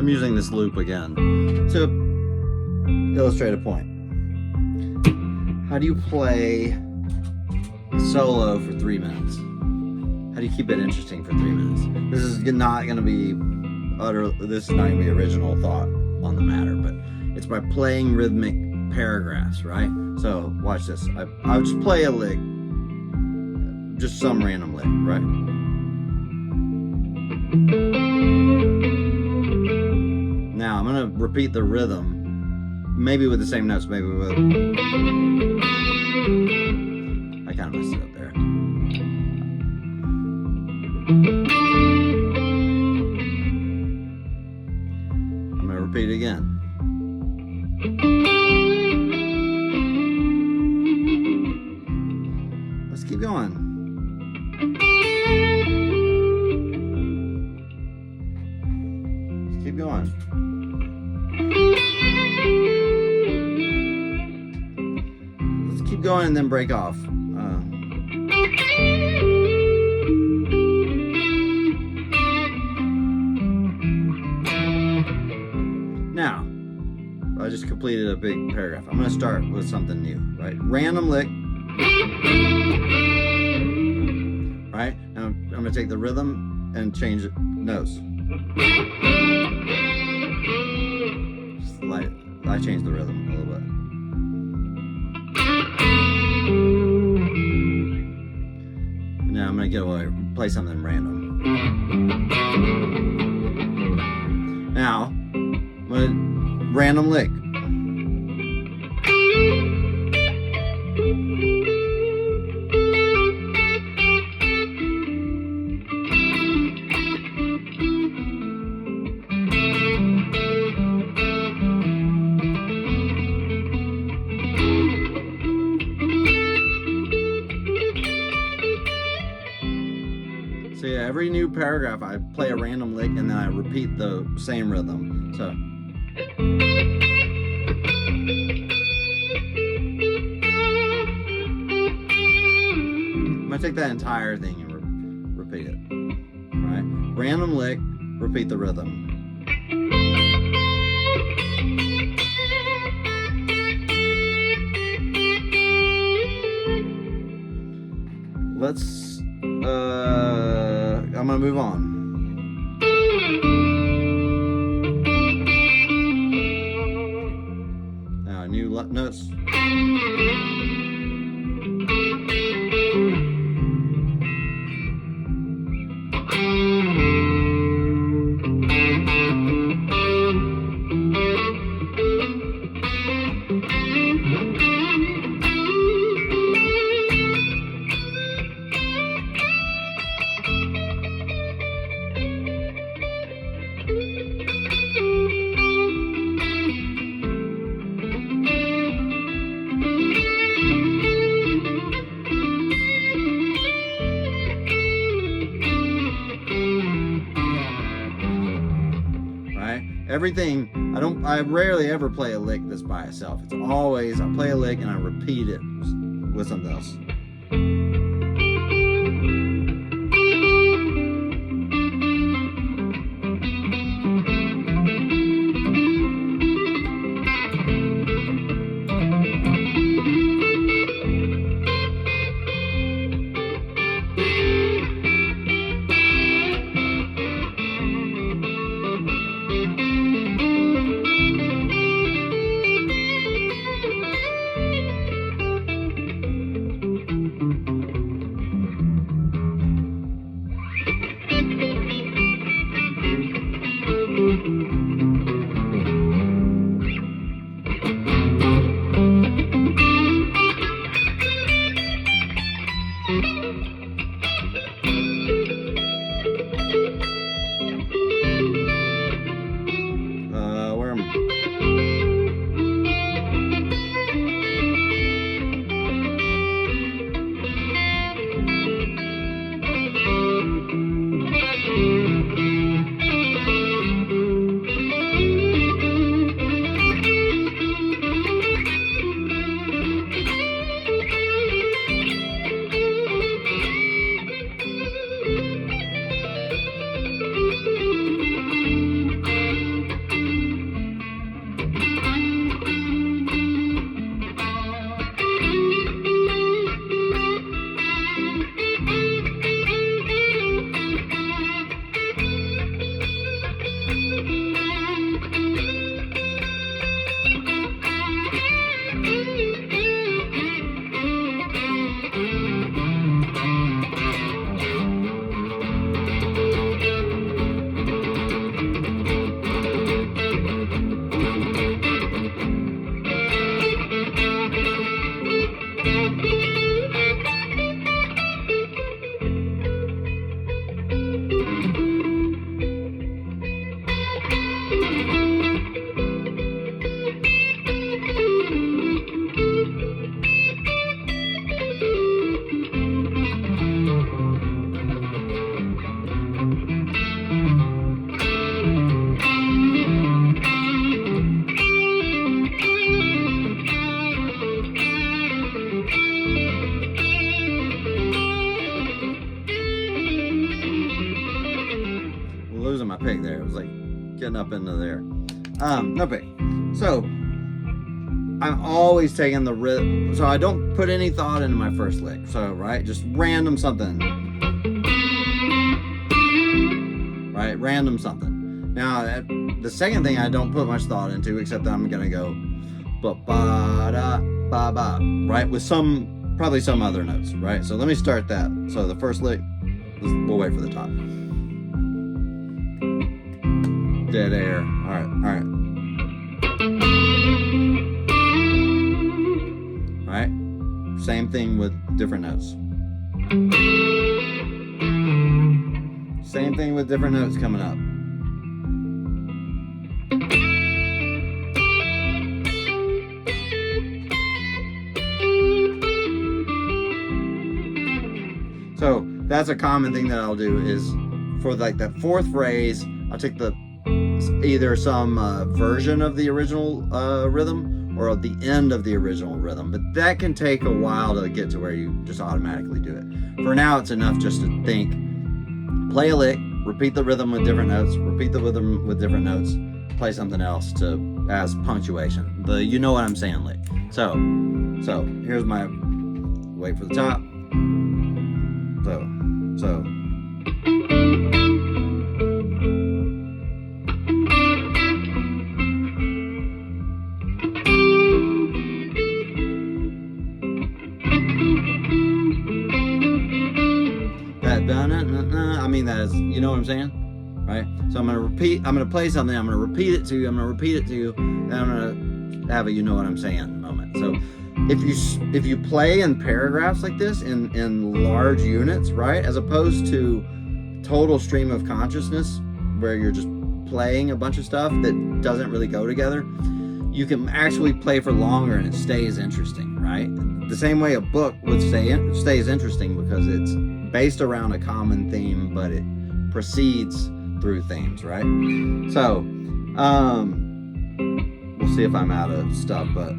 I'm using this loop again to illustrate a point. How do you play a solo for 3 minutes? How do you keep it interesting for 3 minutes? This is not going to be original thought on the matter, but it's by playing rhythmic paragraphs, right? So watch this. I'll just play a lick, just some random lick, right? Now I'm gonna repeat the rhythm, maybe with the same notes, maybe with. I kind of messed it up there. I'm gonna repeat it again. Let's keep going. Let's keep going. Let's keep going and then break off. Now, I just completed a big paragraph. I'm going to start with something new, right? Random lick. Right? Now I'm going to take the rhythm and change it, notes. I changed the rhythm a little bit. Now I'm going to play something random. Now, I'm going to random lick. So yeah, every new paragraph I play a random lick and then I repeat the same rhythm. So I'm gonna take that entire thing and repeat it. Right? Random lick, repeat the rhythm. Let's I'm gonna move on. Now new notes. Everything, I rarely ever play a lick that's by itself. It's always, I play a lick and I repeat it with something else. Losing my pick there. It was like getting up into there. No pick. So I'm always taking the rhythm. So I don't put any thought into my first lick. So right, just random something. Right, random something. Now the second thing I don't put much thought into, except that I'm gonna go ba ba da ba ba. Right, with probably some other notes. Right. So let me start that. So the first lick, we'll wait for the top. Dead air. All right. All right. Same thing with different notes. Same thing with different notes coming up. So that's a common thing that I'll do is for like that fourth phrase, I'll take either some version of the original rhythm or at the end of the original rhythm, but that can take a while to get to where you just automatically do it. For now, it's enough just to think, play a lick, repeat the rhythm with different notes, repeat the rhythm with different notes, play something else as punctuation. The you know what I'm saying lick. So here's my wait for the top. So. I mean, that is, you know what I'm saying? Right? So I'm going to play something, I'm going to repeat it to you, then I'm going to have a you know what I'm saying moment. So if you play in paragraphs like this, in large units, right? As opposed to total stream of consciousness, where you're just playing a bunch of stuff that doesn't really go together, you can actually play for longer and it stays interesting, right? The same way a book would stays interesting because it's based around a common theme, but it proceeds through themes, right? So, we'll see if I'm out of stuff, but...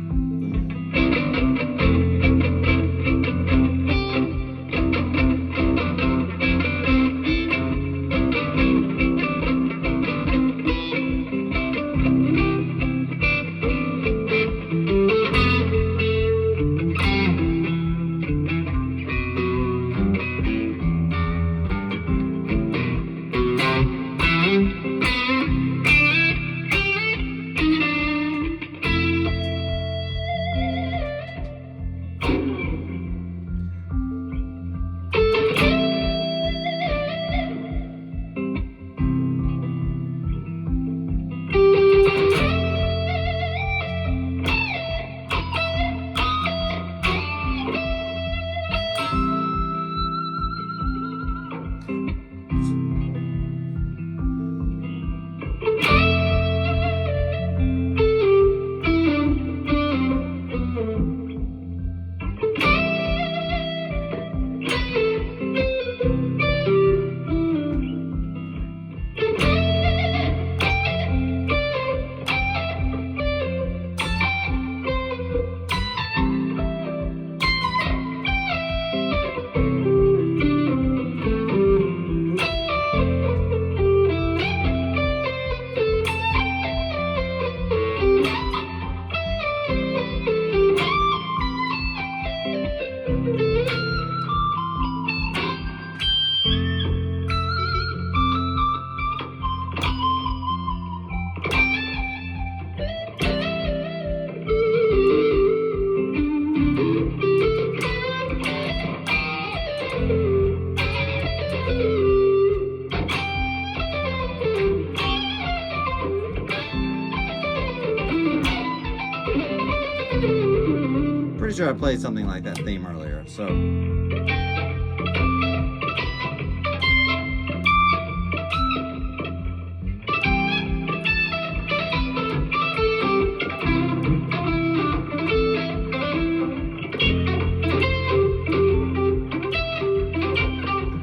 pretty sure I played something like that theme earlier. So.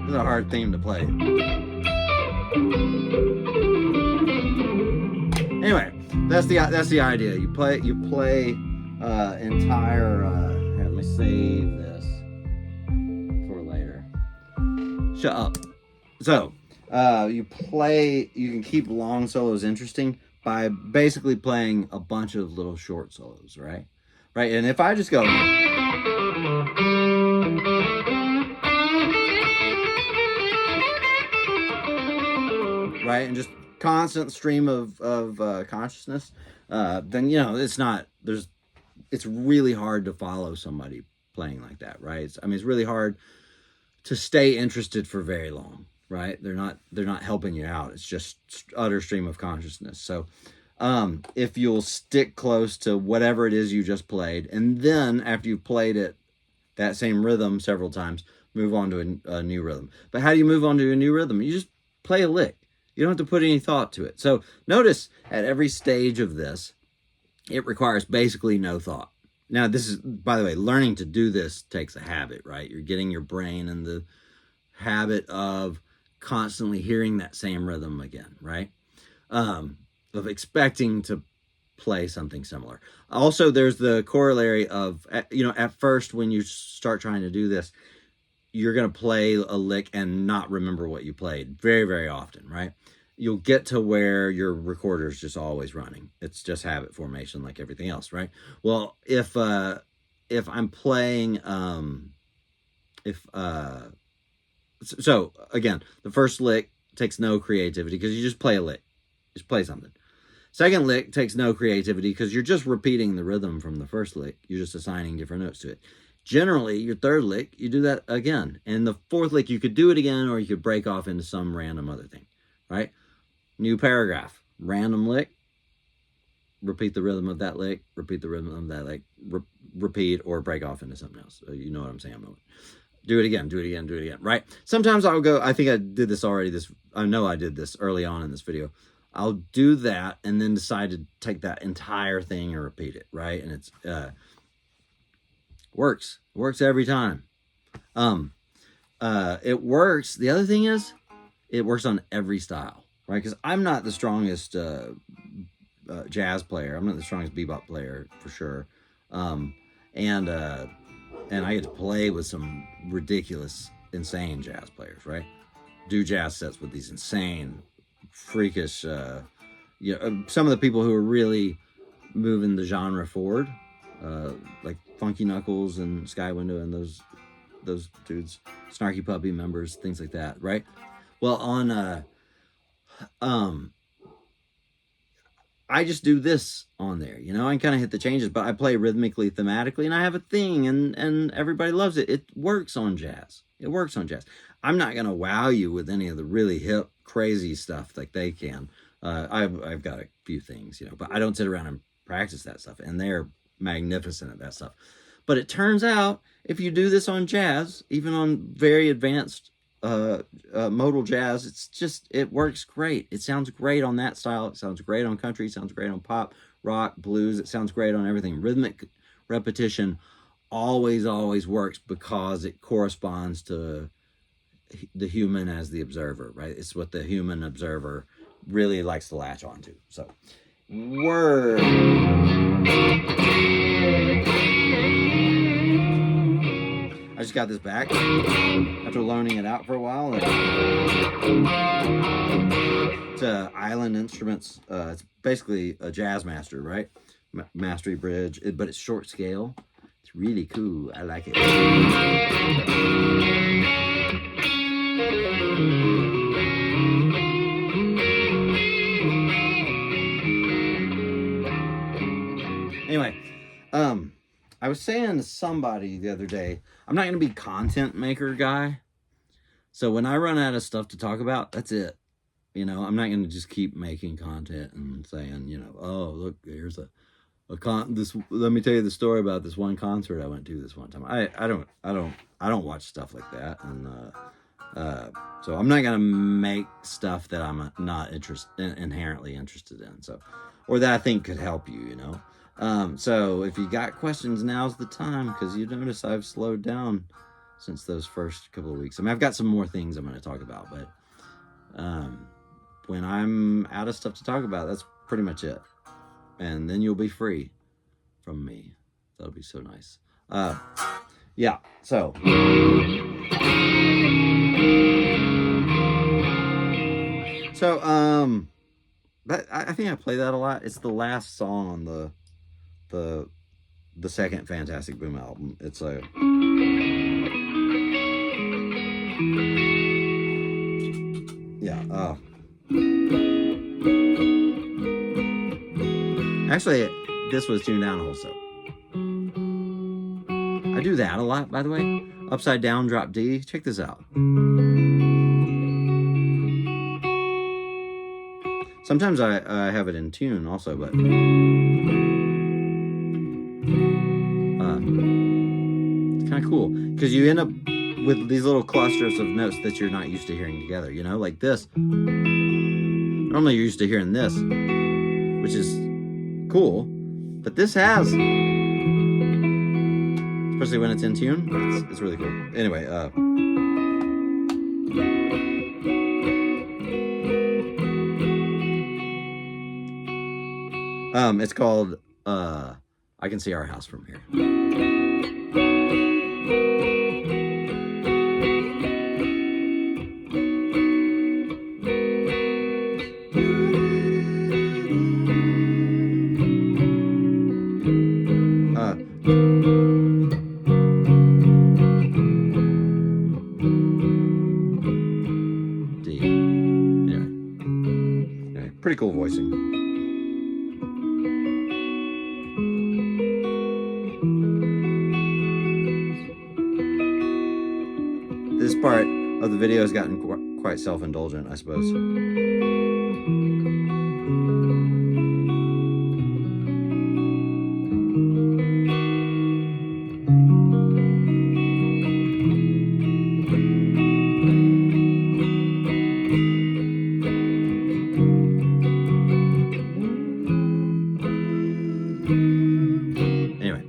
This is a hard theme to play. Anyway, that's the idea. You play entire. Here, let me save this for later. Shut up. So, you can keep long solos interesting by basically playing a bunch of little short solos, right? Right, and if I just go. Right, and just constant stream of consciousness, then it's really hard to follow somebody playing like that, right? It's really hard to stay interested for very long, right? They're not helping you out. It's just utter stream of consciousness. So if you'll stick close to whatever it is you just played, and then after you've played it that same rhythm several times, move on to a new rhythm. But how do you move on to a new rhythm? You just play a lick. You don't have to put any thought to it. So notice at every stage of this, it requires basically no thought. Now, this is, by the way, learning to do this takes a habit, right? You're getting your brain in the habit of constantly hearing that same rhythm again, right? Of expecting to play something similar. Also, there's the corollary of, at first when you start trying to do this, you're going to play a lick and not remember what you played very, very often, right? You'll get to where your recorder's just always running. It's just habit formation like everything else, right? Well, if I'm playing, so again, the first lick takes no creativity because you just play a lick. Just play something. Second lick takes no creativity because you're just repeating the rhythm from the first lick. You're just assigning different notes to it. Generally, your third lick, you do that again. And the fourth lick, you could do it again, or you could break off into some random other thing, right? New paragraph, random lick, repeat the rhythm of that lick, repeat the rhythm of that lick, repeat, or break off into something else. So you know what I'm saying. Do it again, do it again, do it again, right? Sometimes I'll go, I think I did this already. I know I did this early on in this video. I'll do that and then decide to take that entire thing and repeat it, right? And it's... works every time. It works. The other thing is, it works on every style, right? Because I'm not the strongest jazz player. I'm not the strongest bebop player for sure. And I get to play with some ridiculous, insane jazz players, right? Do jazz sets with these insane, freakish, some of the people who are really moving the genre forward, like Funky Knuckles and Sky Window and those dudes, Snarky Puppy members, things like that, right? Well, on I just do this on there, I kind of hit the changes, but I play rhythmically, thematically, and I have a thing, and everybody loves it. It works on jazz. It works on jazz. I'm not gonna wow you with any of the really hip, crazy stuff like they can. I've got a few things, but I don't sit around and practice that stuff, and they're magnificent at that stuff. But it turns out if you do this on jazz, even on very advanced modal jazz, it works great. It sounds great on that style. It sounds great on country. It sounds great on pop, rock, blues. It sounds great on everything. Rhythmic repetition always works because it corresponds to the human as the observer, right? It's what the human observer really likes to latch onto. So word. I just got this back after loaning it out for a while. It's Island Instruments. It's basically a Jazz Master, right? Mastery Bridge, but it's short scale. It's really cool. I like it. Anyway, I was saying to somebody the other day, I'm not going to be content maker guy. So when I run out of stuff to talk about, that's it. I'm not going to just keep making content and saying, oh, look, here's a Let me tell you the story about this one concert I went to this one time. I don't watch stuff like that, and so I'm not gonna make stuff that I'm not inherently interested in. So, or that I think could help you, you know. So if you got questions, now's the time, because you notice I've slowed down since those first couple of weeks. I mean, I've got some more things I'm going to talk about, but when I'm out of stuff to talk about, that's pretty much it. And then you'll be free from me. That'll be so nice. Yeah, so. But I think I play that a lot. It's the last song on the second Fantastic Boom album. It's a. Yeah, actually, this was tuned down a whole so. I do that a lot, by the way. Upside down, drop D. Check this out. Sometimes I have it in tune also, but it's kind of cool because you end up with these little clusters of notes that you're not used to hearing together, you know, like this. Normally you're used to hearing this, which is cool, but this has, especially when it's in tune, it's really cool. Anyway, it's called I Can See Our House From Here. D. Anyway, pretty cool voicing. This part of the video has gotten quite self-indulgent, I suppose. Anyway,